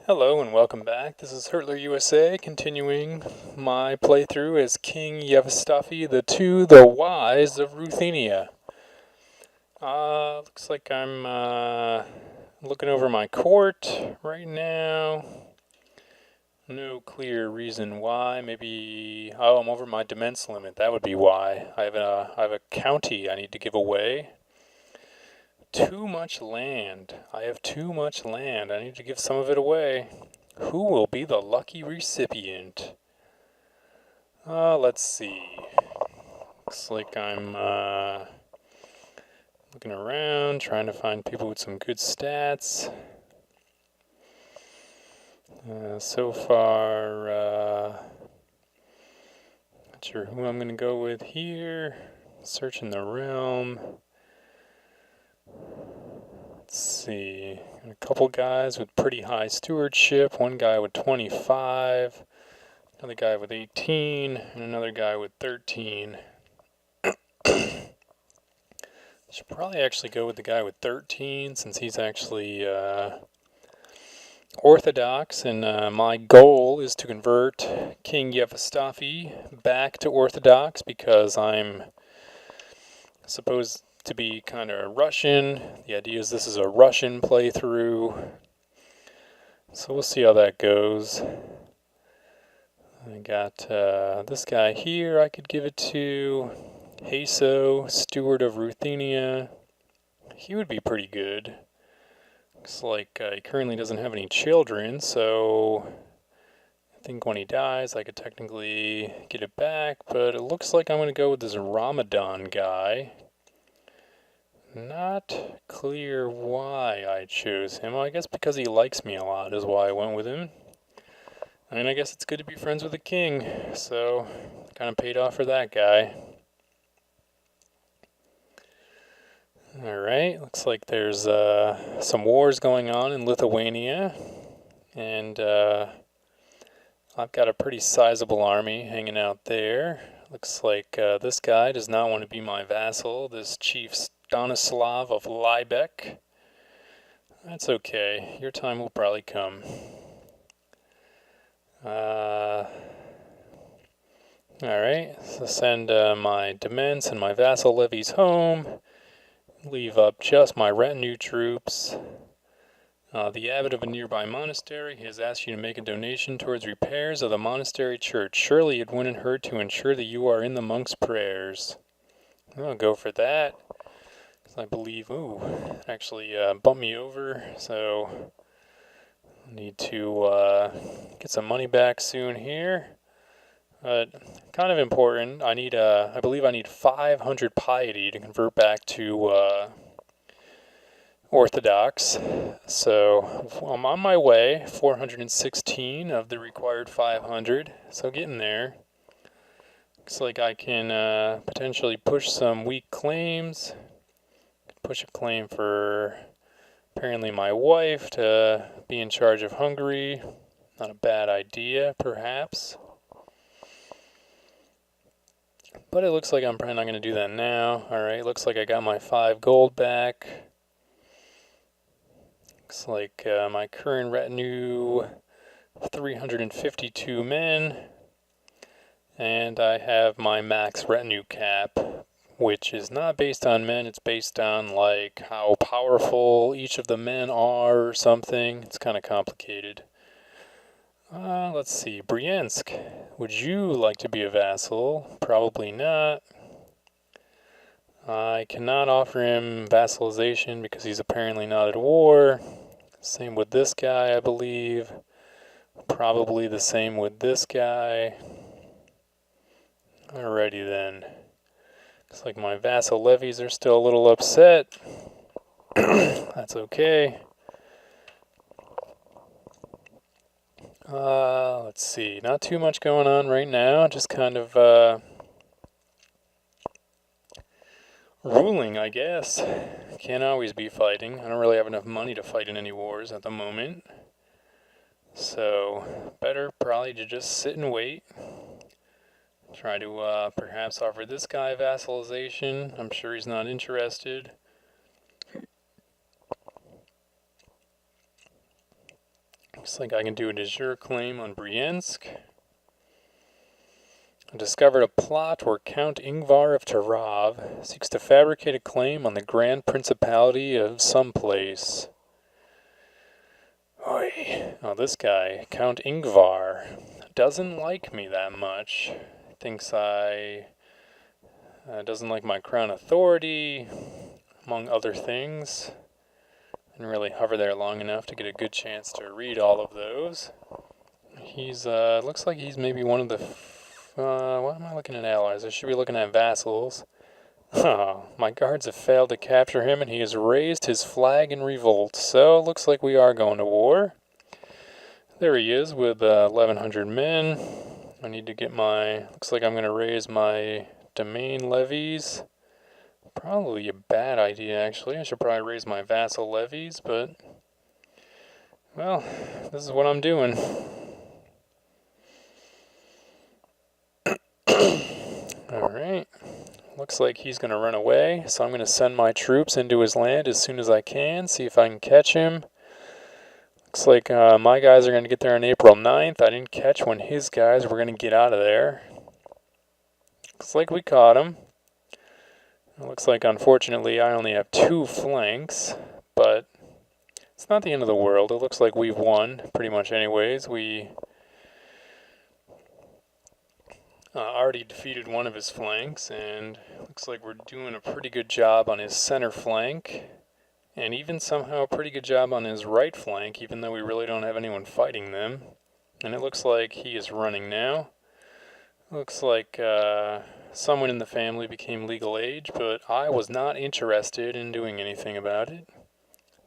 Hello and welcome back. This is Hurtler USA, continuing my playthrough as King Yevstafiy the Wise of Ruthenia. Looks like I'm looking over my court right now. No clear reason why. Maybe I'm over my demesne limit. That would be why. I have a county I need to give away. Too much land. I have too much land. I need to give some of it away. Who will be the lucky recipient? Let's see. Looks like I'm looking around, trying to find people with some good stats. So far, not sure who I'm going to go with here. Searching the realm. Let's see. Got a couple guys with pretty high stewardship. One guy with 25. Another guy with 18. And another guy with 13. Should probably actually go with the guy with 13 since he's actually Orthodox, and my goal is to convert King Yevstafiy back to Orthodox because I'm supposed to be kind of Russian. The idea is this is a Russian playthrough, so we'll see how that goes. I got this guy here I could give it to. Haso, Steward of Ruthenia. He would be pretty good. Looks like he currently doesn't have any children, so I think when he dies I could technically get it back, but it looks like I'm going to go with this Ramadan guy. Not clear why I chose him. Well, I guess because he likes me a lot is why I went with him. I mean, I guess it's good to be friends with a king, so kind of paid off for that guy. Alright, looks like there's some wars going on in Lithuania, and I've got a pretty sizable army hanging out there. Looks like this guy does not want to be my vassal, this Chief Stanislav of Liebeck. That's okay, your time will probably come. Alright, so send my demesne and my vassal levies home. Leave up just my retinue troops. The abbot of a nearby monastery has asked you to make a donation towards repairs of the monastery church. Surely it wouldn't hurt to ensure that you are in the monks' prayers. I'll go for that. I believe, actually bumped me over, so I need to get some money back soon here. Kind of important, I believe I need 500 piety to convert back to Orthodox. So I'm on my way, 416 of the required 500, so getting there. Looks like I can potentially push some weak claims. Push a claim for apparently my wife to be in charge of Hungary. Not a bad idea, perhaps. But it looks like I'm probably not going to do that now. Alright, looks like I got my 5 gold back. Looks like my current retinue, 352 men. And I have my max retinue cap, which is not based on men, it's based on like how powerful each of the men are or something. It's kind of complicated. Let's see, Briansk, would you like to be a vassal? Probably not. I cannot offer him vassalization because he's apparently not at war. Same with this guy, I believe. Probably the same with this guy. Alrighty then. Looks like my vassal levies are still a little upset. That's okay. Let's see, not too much going on right now, just kind of ruling, I guess. Can't always be fighting. I don't really have enough money to fight in any wars at the moment. So, better probably to just sit and wait. Try to perhaps offer this guy vassalization. I'm sure he's not interested. Looks like I can do a de jure claim on Briensk. I discovered a plot where Count Ingvar of Tarav seeks to fabricate a claim on the Grand Principality of someplace. Oy. Oh, this guy, Count Ingvar, doesn't like me that much. Thinks doesn't like my crown authority, among other things. Didn't really hover there long enough to get a good chance to read all of those. He's, looks like he's maybe one of the, why am I looking at allies? I should be looking at vassals. Oh, my guards have failed to capture him, and he has raised his flag in revolt. So, looks like we are going to war. There he is with 1,100 men. I need to get looks like I'm going to raise my domain levies. Probably a bad idea, actually. I should probably raise my vassal levies, but, well, this is what I'm doing. Alright, looks like he's going to run away, so I'm going to send my troops into his land as soon as I can, see if I can catch him. Looks like my guys are going to get there on April 9th. I didn't catch when his guys were going to get out of there. Looks like we caught him. It looks like, unfortunately, I only have 2 flanks, but it's not the end of the world. It looks like we've won, pretty much anyways. We already defeated one of his flanks, and looks like we're doing a pretty good job on his center flank, and even somehow a pretty good job on his right flank, even though we really don't have anyone fighting them. And it looks like he is running now. Looks like someone in the family became legal age, but I was not interested in doing anything about it.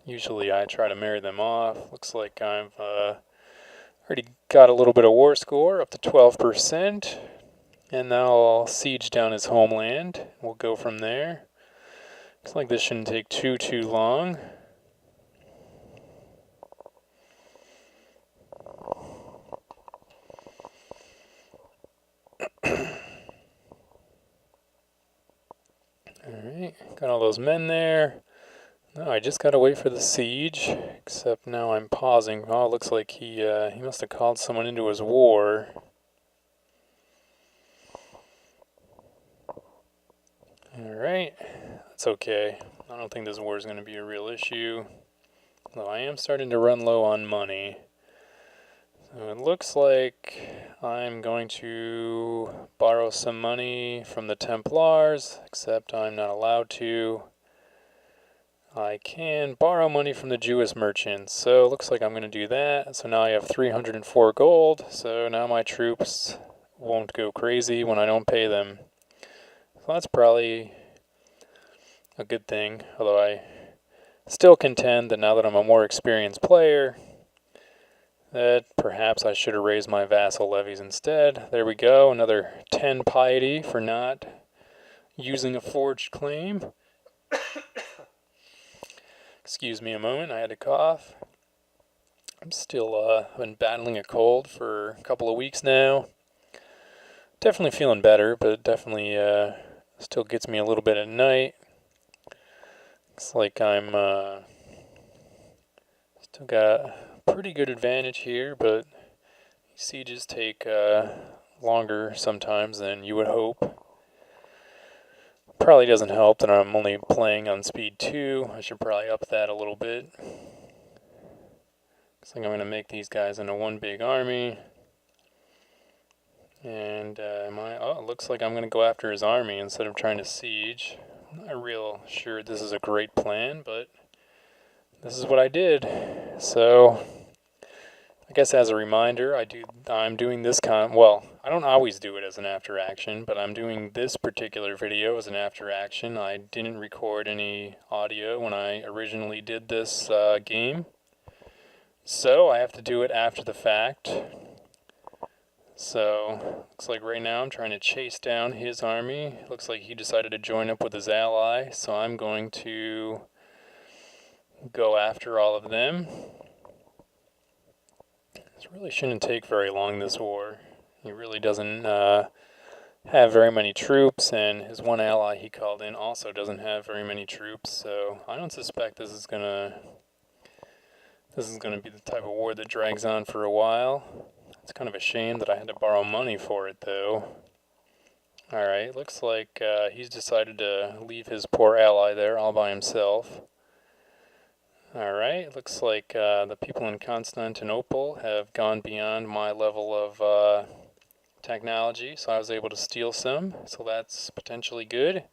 Usually I try to marry them off. Looks like I've already got a little bit of war score, up to 12%. And now I'll siege down his homeland. We'll go from there. Looks like this shouldn't take too long. Alright, got all those men there. No, I just gotta wait for the siege, except now I'm pausing. Oh, it looks like he must have called someone into his war. Alright, that's okay. I don't think this war is going to be a real issue. Though I am starting to run low on money. So it looks like I'm going to borrow some money from the Templars, except I'm not allowed to. I can borrow money from the Jewish merchants, so it looks like I'm going to do that. So now I have 304 gold, so now my troops won't go crazy when I don't pay them. So that's probably a good thing, although I still contend that now that I'm a more experienced player, that perhaps I should have raised my vassal levies instead. There we go, another 10 piety for not using a forged claim. Excuse me a moment, I had to cough. I'm still been battling a cold for a couple of weeks now. Definitely feeling better, but definitely still gets me a little bit at night. Looks like I'm still got a pretty good advantage here, but sieges take longer sometimes than you would hope. Probably doesn't help that I'm only playing on speed 2. I should probably up that a little bit. Looks like I'm going to make these guys into one big army. And it looks like I'm going to go after his army instead of trying to siege. I'm not real sure this is a great plan, but this is what I did. So I guess as a reminder, I'm doing this well, I don't always do it as an after action, but I'm doing this particular video as an after action. I didn't record any audio when I originally did this game, so I have to do it after the fact. So, looks like right now I'm trying to chase down his army. Looks like he decided to join up with his ally, so I'm going to go after all of them. This really shouldn't take very long, this war. He really doesn't have very many troops, and his one ally he called in also doesn't have very many troops, so I don't suspect this is going to This is going to be the type of war that drags on for a while. It's kind of a shame that I had to borrow money for it, though. Alright, looks like he's decided to leave his poor ally there all by himself. Alright, looks like the people in Constantinople have gone beyond my level of technology, so I was able to steal some, so that's potentially good.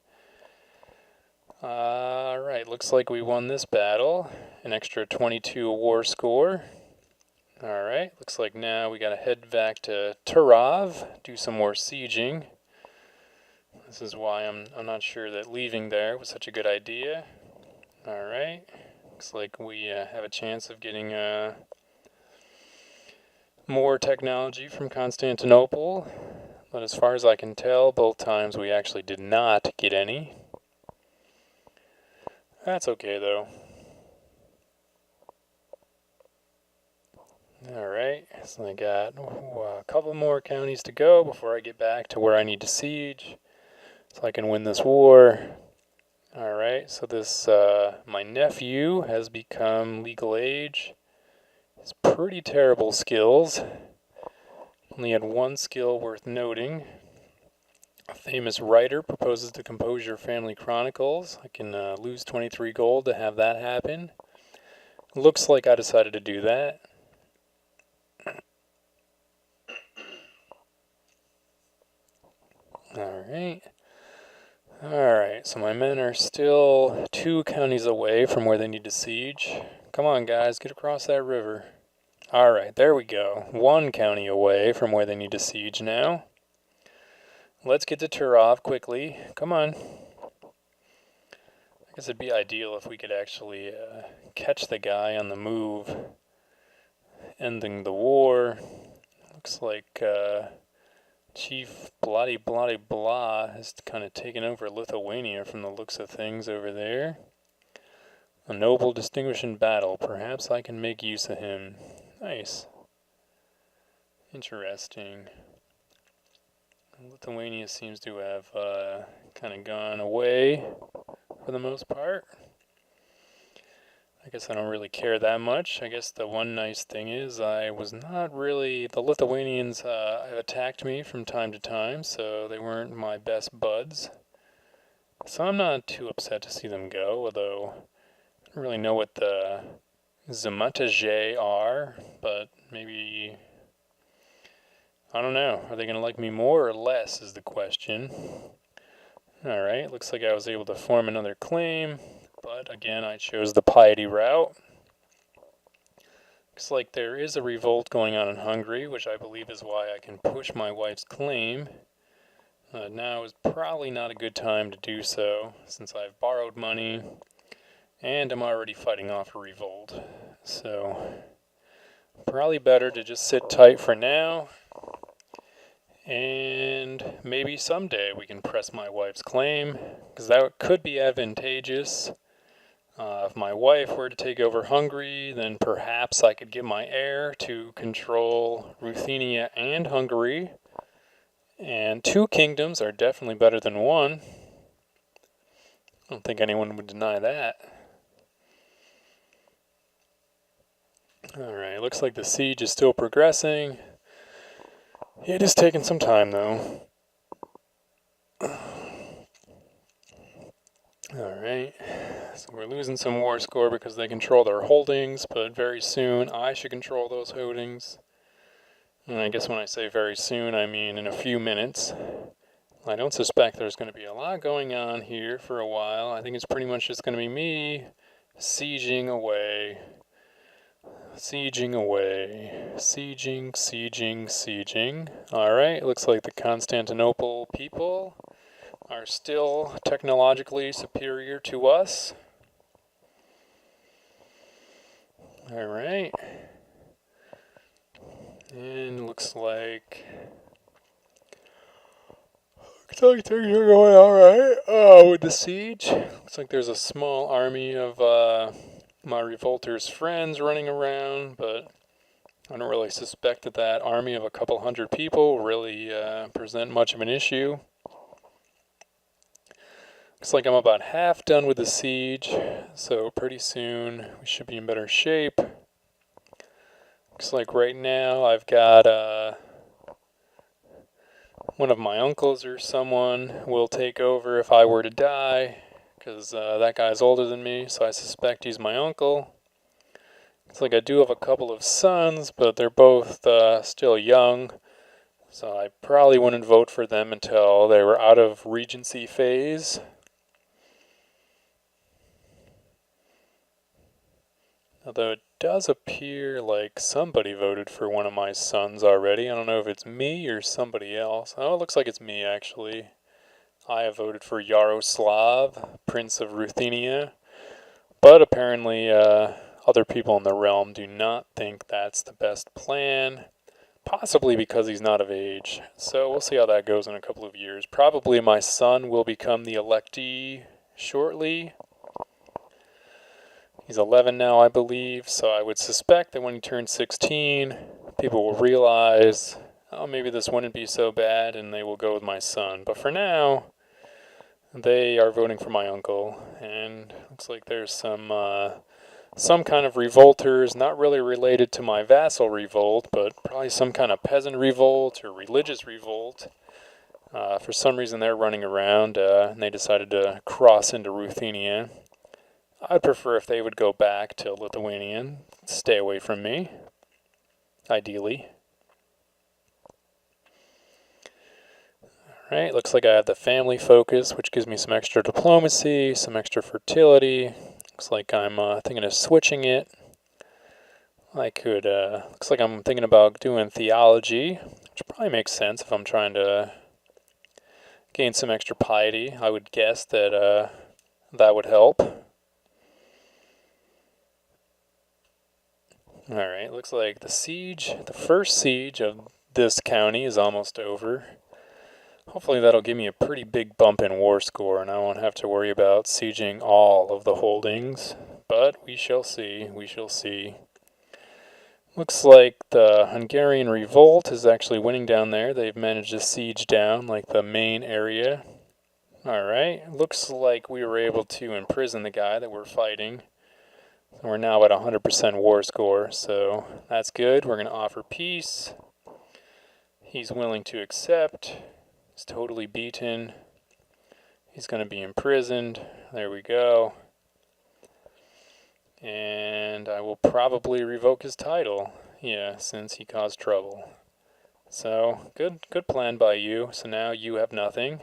Alright, looks like we won this battle. An extra 22 war score. Alright, looks like now we gotta head back to Turav, do some more sieging. This is why I'm not sure that leaving there was such a good idea. Alright, looks like we have a chance of getting more technology from Constantinople. But as far as I can tell, both times we actually did not get any. That's okay though. Alright, so I got a couple more counties to go before I get back to where I need to siege, so I can win this war. Alright, so this, my nephew has become legal age. He's pretty terrible skills. Only had one skill worth noting. A famous writer proposes to compose your family chronicles. I can lose 23 gold to have that happen. Looks like I decided to do that. Alright, so my men are still 2 counties away from where they need to siege. Come on guys, get across that river. Alright, there we go. 1 county away from where they need to siege now. Let's get to Turov quickly. Come on. I guess it'd be ideal if we could actually catch the guy on the move, ending the war. Looks like Chief Bloody Blah has kind of taken over Lithuania from the looks of things over there. A noble distinguished in battle. Perhaps I can make use of him. Nice. Interesting. Lithuania seems to have kind of gone away for the most part. I guess I don't really care that much. I guess the one nice thing is I was not really... The Lithuanians attacked me from time to time, so they weren't my best buds. So I'm not too upset to see them go, although I don't really know what the Zamatage are, but maybe... I don't know. Are they going to like me more or less is the question. Alright, looks like I was able to form another claim, but again I chose the piety route. Looks like there is a revolt going on in Hungary, which I believe is why I can push my wife's claim. Now is probably not a good time to do so, since I've borrowed money, and I'm already fighting off a revolt. So, probably better to just sit tight for now. And maybe someday we can press my wife's claim, because that could be advantageous. If my wife were to take over Hungary, then perhaps I could get my heir to control Ruthenia and Hungary. And 2 kingdoms are definitely better than 1. I don't think anyone would deny that. Alright, looks like the siege is still progressing. It is taking some time, though. Alright, so we're losing some war score because they control their holdings, but very soon I should control those holdings. And I guess when I say very soon, I mean in a few minutes. I don't suspect there's going to be a lot going on here for a while. I think it's pretty much just going to be me sieging away. Sieging away. Sieging, sieging, sieging. Alright, looks like the Constantinople people are still technologically superior to us. Alright. And looks like things are going alright with the siege. Looks like there's a small army of my revolters' friends running around, but I don't really suspect that that army of a couple hundred people really present much of an issue. Looks like I'm about half done with the siege, so pretty soon we should be in better shape. Looks like right now I've got one of my uncles or someone will take over if I were to die, because that guy's older than me, so I suspect he's my uncle. It's like I do have a couple of sons, but they're both still young, so I probably wouldn't vote for them until they were out of regency phase. Although it does appear like somebody voted for one of my sons already. I don't know if it's me or somebody else. Oh, it looks like it's me, actually. I have voted for Yaroslav, Prince of Ruthenia. But apparently other people in the realm do not think that's the best plan. Possibly because he's not of age. So we'll see how that goes in a couple of years. Probably my son will become the electee shortly. He's 11 now, I believe, so I would suspect that when he turns 16, people will realize, oh, maybe this wouldn't be so bad, and they will go with my son. But for now, they are voting for my uncle, and looks like there's some kind of revolters, not really related to my vassal revolt, but probably some kind of peasant revolt or religious revolt. For some reason, they're running around, and they decided to cross into Ruthenia. I'd prefer if they would go back to Lithuania, stay away from me, ideally. Alright, looks like I have the family focus, which gives me some extra diplomacy, some extra fertility. Looks like I'm thinking of switching it. I could, looks like I'm thinking about doing theology, which probably makes sense if I'm trying to gain some extra piety. I would guess that that would help. Alright, looks like the first siege of this county is almost over. Hopefully that'll give me a pretty big bump in war score, and I won't have to worry about sieging all of the holdings. But we shall see, we shall see. Looks like the Hungarian revolt is actually winning down there. They've managed to siege down, like, the main area. Alright, looks like we were able to imprison the guy that we're fighting. We're now at 100% war score, so that's good. We're going to offer peace. He's willing to accept. He's totally beaten. He's going to be imprisoned. There we go. And I will probably revoke his title. Yeah, since he caused trouble. So, good plan by you. So now you have nothing.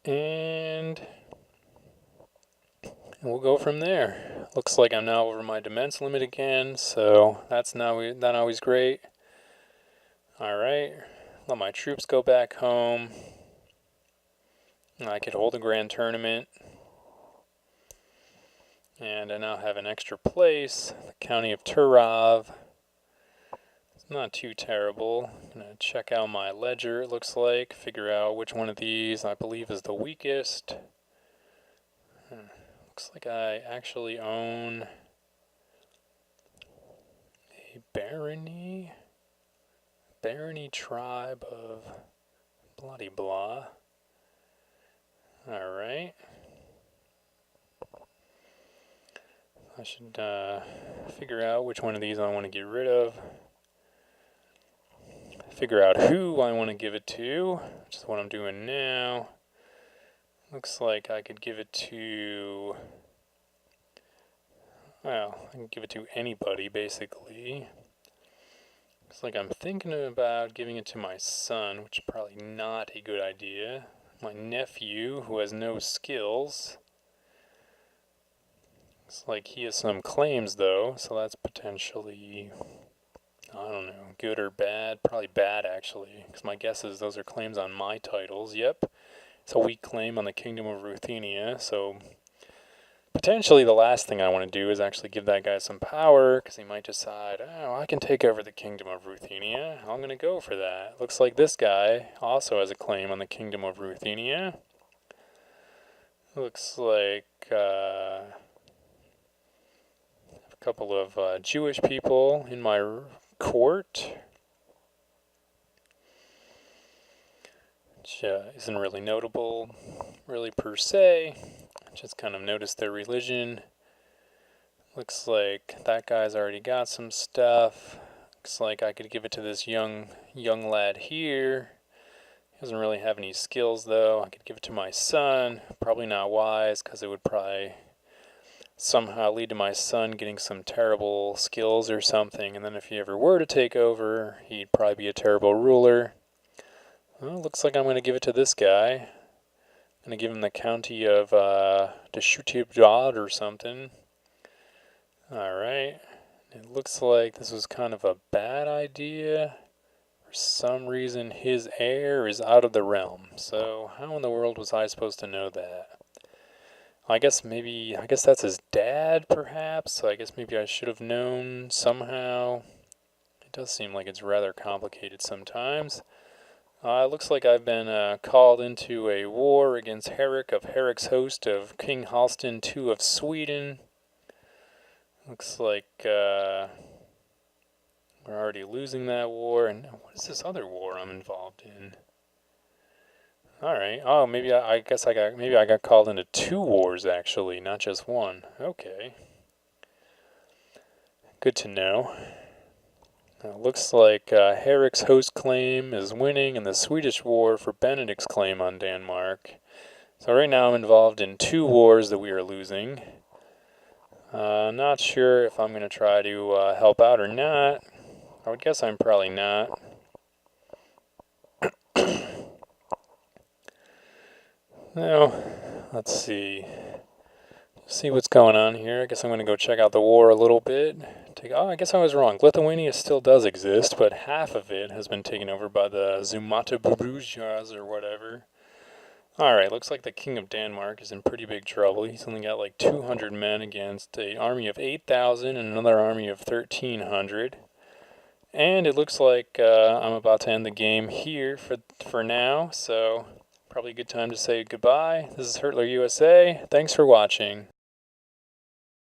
And we'll go from there. Looks like I'm now over my demesne limit again, so that's always great. Alright, let my troops go back home. I could hold a grand tournament. And I now have an extra place, the county of Turov. It's not too terrible. I'm going to check out my ledger, it looks like, figure out which one of these I believe is the weakest. Looks like I actually own a barony tribe of bloody blah. Alright. I should figure out which one of these I want to get rid of. Figure out who I want to give it to, which is what I'm doing now. Looks like I could give it to, well, I can give it to anybody, basically. Looks like I'm thinking about giving it to my son, which is probably not a good idea. My nephew, who has no skills. Looks like he has some claims, though, so that's potentially, I don't know, good or bad. Probably bad, actually, because my guess is those are claims on my titles. Yep. It's a weak claim on the Kingdom of Ruthenia, so potentially the last thing I want to do is actually give that guy some power, because he might decide, oh, I can take over the Kingdom of Ruthenia. I'm going to go for that. Looks like this guy also has a claim on the Kingdom of Ruthenia. Looks like a couple of Jewish people in my court, which isn't really notable, really per se. Just kind of noticed their religion. Looks like that guy's already got some stuff. Looks like I could give it to this young lad here. He doesn't really have any skills though. I could give it to my son. Probably not wise because it would probably somehow lead to my son getting some terrible skills or something. And then if he ever were to take over, he'd probably be a terrible ruler. Well, looks like I'm going to give it to this guy. I'm going to give him the county of Deshutibdod or something. Alright. It looks like this was kind of a bad idea. For some reason, his heir is out of the realm. So, how in the world was I supposed to know that? I guess that's his dad, perhaps. So I guess maybe I should have known somehow. It does seem like it's rather complicated sometimes. It looks like I've been called into a war against Herrick of Herrick's host of King Halston II of Sweden. Looks like we're already losing that war. And what is this other war I'm involved in? All right. Oh, maybe I got called into 2 wars actually, not just 1. Okay. Good to know. Looks like Herrick's host claim is winning in the Swedish war for Benedict's claim on Denmark. So right now I'm involved in 2 wars that we are losing. Not sure if I'm going to try to help out or not. I would guess I'm probably not. Now, let's see. See what's going on here. I guess I'm going to go check out the war a little bit. I guess I was wrong. Lithuania still does exist, but half of it has been taken over by the Zumata-Bubruzhas or whatever. Alright, looks like the King of Denmark is in pretty big trouble. He's only got like 200 men against an army of 8,000 and another army of 1,300. And it looks like I'm about to end the game here for now, so probably a good time to say goodbye. This is Hurtler USA. Thanks for watching.